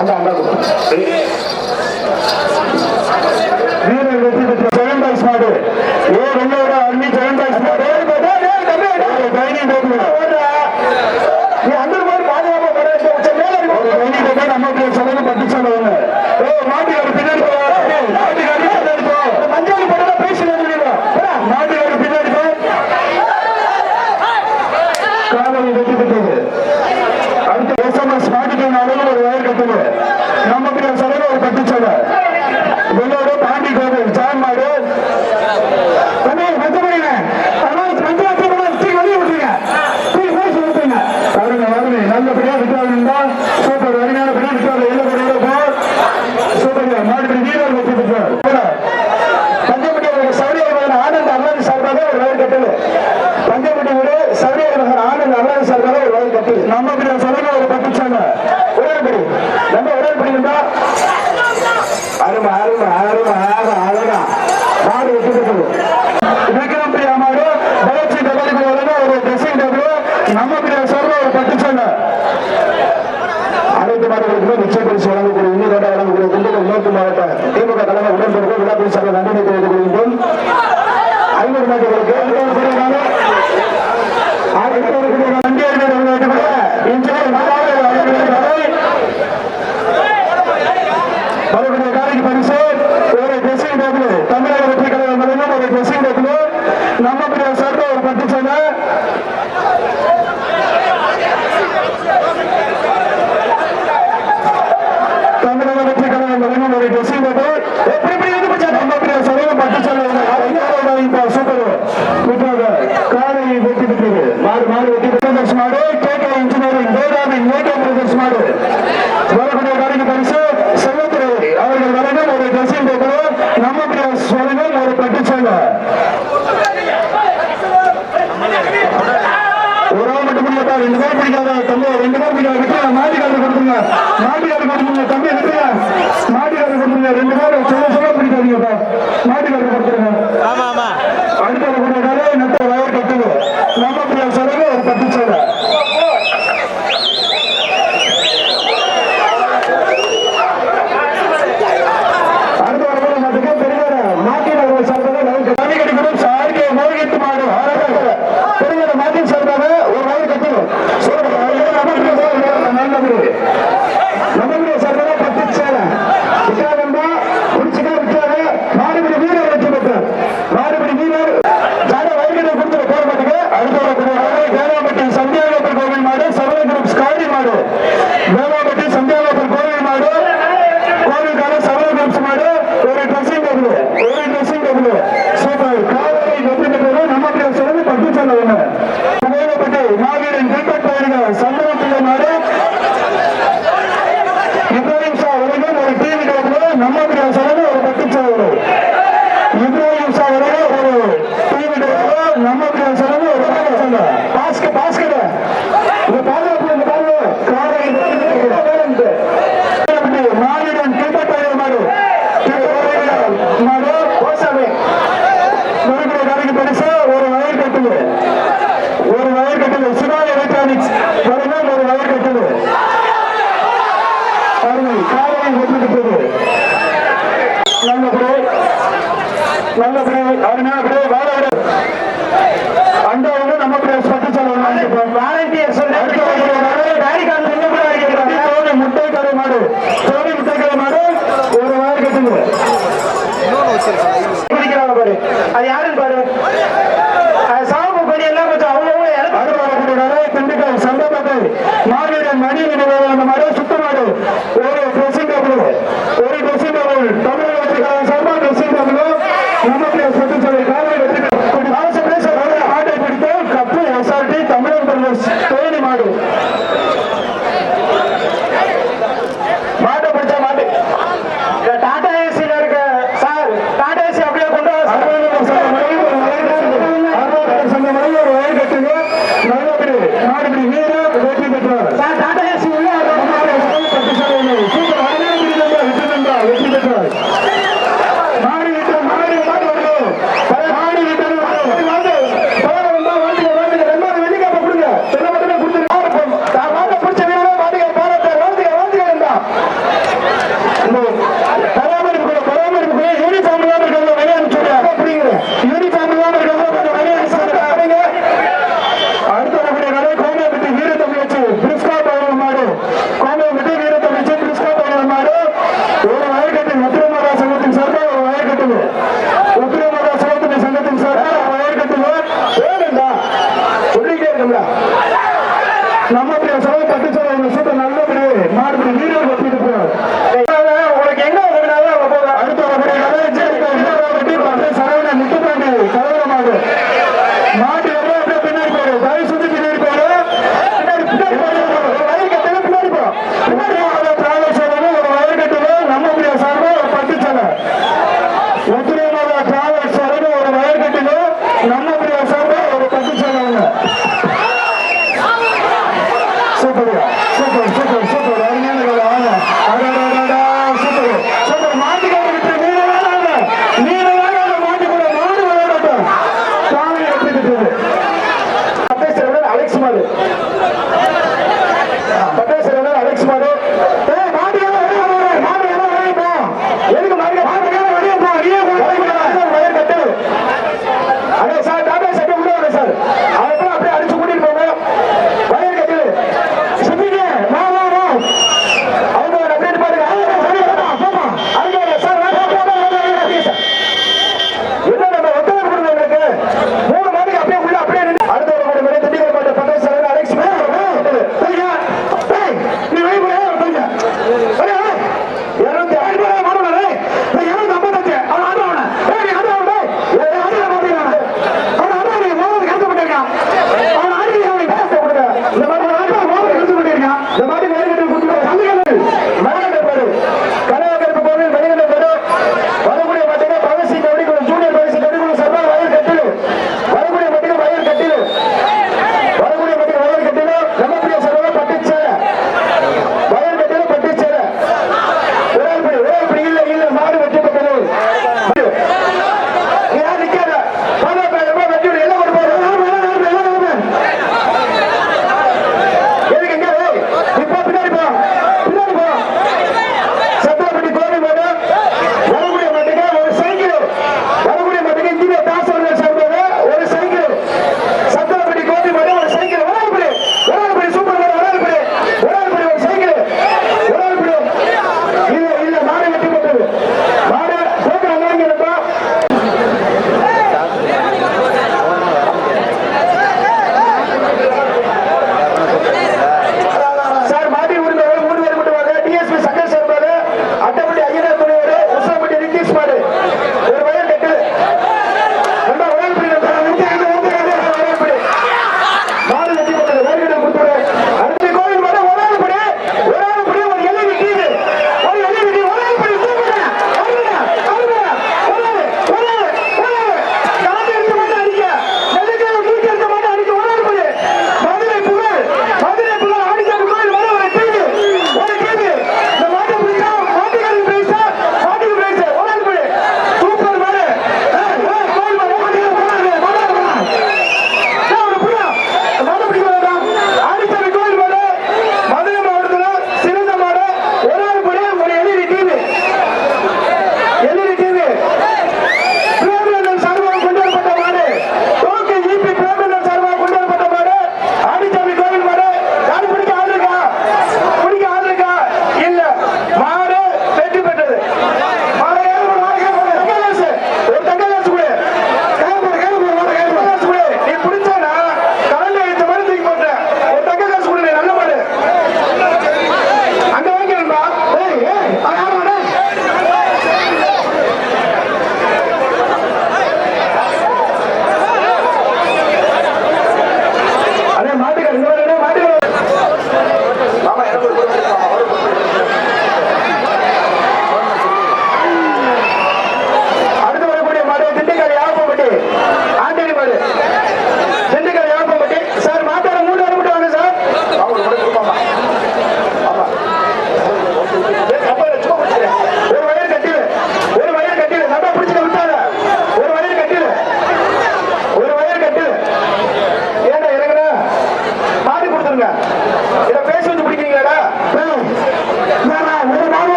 அந்த வீரர் வெற்றி பெற்ற செகண்ட் பிரைஸ் மாடு ஏ வெள்ளோட அண்ணி செகண்ட் பிரைஸ் மாடு டைனிங் டேபிள் நீ அந்த மாதிரி பாதுகாப்பு டைனிங் டேபிள் நம்ம சொல்லுங்க பட்டு சொல்லுவாங்க மாட்டுக்காரு பின்னாடி மஞ்சள் படம் பேசுறேன் மாட்டுக்காரு பின்னாடி காலையில் வெற்றி பெற்றது. அடுத்து எஸ்எம்எஸ் மாட்டுக்கான ஒரு வயர் கட்டது நம்ம சொல்லுங்க ஒரு பட்டு சொல்ல வெள்ளோட பாண்டி கோவில் சாயமாடு நல்லபடியா விட்டாருந்தா சூப்பர் அருமையான பிள்ளை விட்டாரு சூப்பர் மாடு வீரர் வெற்றி பெற்றார். பஞ்சமட்டி சௌரியர் ஆனந்த் அல்லாதி சார்பாக ஒரு வயல் கட்டல் பஞ்சமட்டி வீடு சௌரியர் ஆனந்த் அல்லாதி சார்பாக ஒரு வயல் கட்டல் நம்ம சொல்லுங்க ஒரு பட்டு சொல்ல உடன்படி நம்ம உடன்படி இருந்தா அருமை அருமை அருமை அழகா மாடு வெற்றி பெற்றது. விக்ரம் பிரியா மாடு பயிற்சி டபுளுக்கு ஒரு ட்ரெஸ்ஸிங் டேபிள் நம்ம சொல்ற ஒரு பட்டு சொல்ல அனைத்து மாவட்டங்களுக்கு நிச்சய பரிசு வழங்கக்கூடிய இன்னொரு வழங்கக்கூடிய திண்டுக்கல் மேற்கு மாவட்ட திமுக தலைமை உடன்படிக்கை விழா பரிசாக நன்றி தெரிவித்துக் கொள்கின்றோம். 500 மாவட்டங்களுக்கு வரக்கூடிய காலைக்கு பரிசு ஒரு ட்ரெஸ்ஸிங் டேபிள் தமிழக வெற்றி கழகம் வழங்கும் ஒரு ட்ரெஸ்ஸிங் டேபிள் நம்ம சொல்ற ஒரு பட்டு சொல்ல தமிழக வெற்றி கழகம் வழங்கும் ஒரு ட்ரெஸ்ஸிங் டேபிள் நம்ம சொல்ல பட்டு சொல்ல சூப்பர் காலை வெற்றி பெற்றது. மாடு மாடு வெற்றி பெற்ற மாடு கேட்க இன்ஜினியரிங் வேதாவின் மேக்கப் பிரதர்ஸ் மாடு வரக்கூடிய காலைக்கு பரிசு செல்வத்துறை அவர்கள் வழங்கும் ஒரு ட்ரெஸ்ஸிங் டேபிள் நம்ம வழங்கும் ஒரு பட்டு சொல்ல ஒரு ஆள் மட்டும் பிடிக்கா 2 பேர் பிடிக்காத தம்பி 2 பேர் பிடிக்காத மாட்டுக்காரர் கொடுத்துருங்க மாட்டுக்காரர் கொடுத்துருங்க தம்பி விட்டுருங்க மாட்டுக்காரர் கொடுத்துருங்க 2 பேர் சொல்ல பிடிக்காதீங்கப்பா மாட்டுக்காரர் கொடுத்துருங்க. அடுத்த வரக்கூடிய காலை நெட்ட வயர் கட்டுது நம்ம சொல்லுங்க ஒரு பட்டு சொல்ல அடுத்த வரக்கூடிய மாட்டுக்கு பெருகிற மாட்டின் அவர்கள் சார்பாக கடிக்கணும் சார்கே மோகிட்டு மாடு பெருகிற மாட்டின் சார்பாக ஒரு வயர் கட்டணும் நம்ம சார்பாக பட்டு சேலை விட்டாரா குடிச்சுக்கா விட்டாரு மாடுபடி வீரர் வெற்றி பெற்றார். மாடுபடி வீரர் வயர்களை கொடுத்துட போக மாட்டேங்க. அடுத்த வரக்கூடிய வேளாம்பட்டி சந்தியாகப்பர் கோவில் மாடு சரவண குரூப் ஸ்காடி மாடு வேளாம்பட்டி சந்தியாகப்பர் கோவில் மாடு கோவிலுக்கான சரவண குரூப்ஸ் மாடு ஒரு ட்ரெஸ்ஸிங் டேபிள் சூப்பர் காலை வெற்றி பெற்றது. நம்ம சொல்லுங்க பட்டு சொல்ல ஒண்ணு வேளாம்பட்டி மாவீரன் கிரிக்கெட் பயிர்கள் சந்தன பிள்ளை மாடு இப்ராஹிம் ஷா வரைக்கும் ஒரு டிவி டேபிள் நம்ம சொல்லுங்க ஒரு பட்டு சொல்ல இப்ராஹிம் ஷா வரைக்கும் ஒரு டிவி டேபிள் நம்ம சொல்லுங்க ஒரு பட்டு சொல்ல பாஸ்கெட் இந்த பாதுகாப்பு இந்த பாருங்க காலை மாவீரன் கிரிக்கெட் பயிர்கள் மாடு கோசாமி மறுபடிய காலைக்கு பரிசு ஒரு வயர் கட்டுது சிவாய் எலக்ட்ரானிக்ஸ் வரணும் ஒரு வயர் கட்டுது காலையை வெற்றி பெற்றது. நல்லபடி அருமையான வாழ அந்த நம்ம பட்டு சொல்ல வாலண்டியர் முட்டை கடை மாடு ஒரு வயர் கட்டுது பாரு அது யாருன்னு பாரு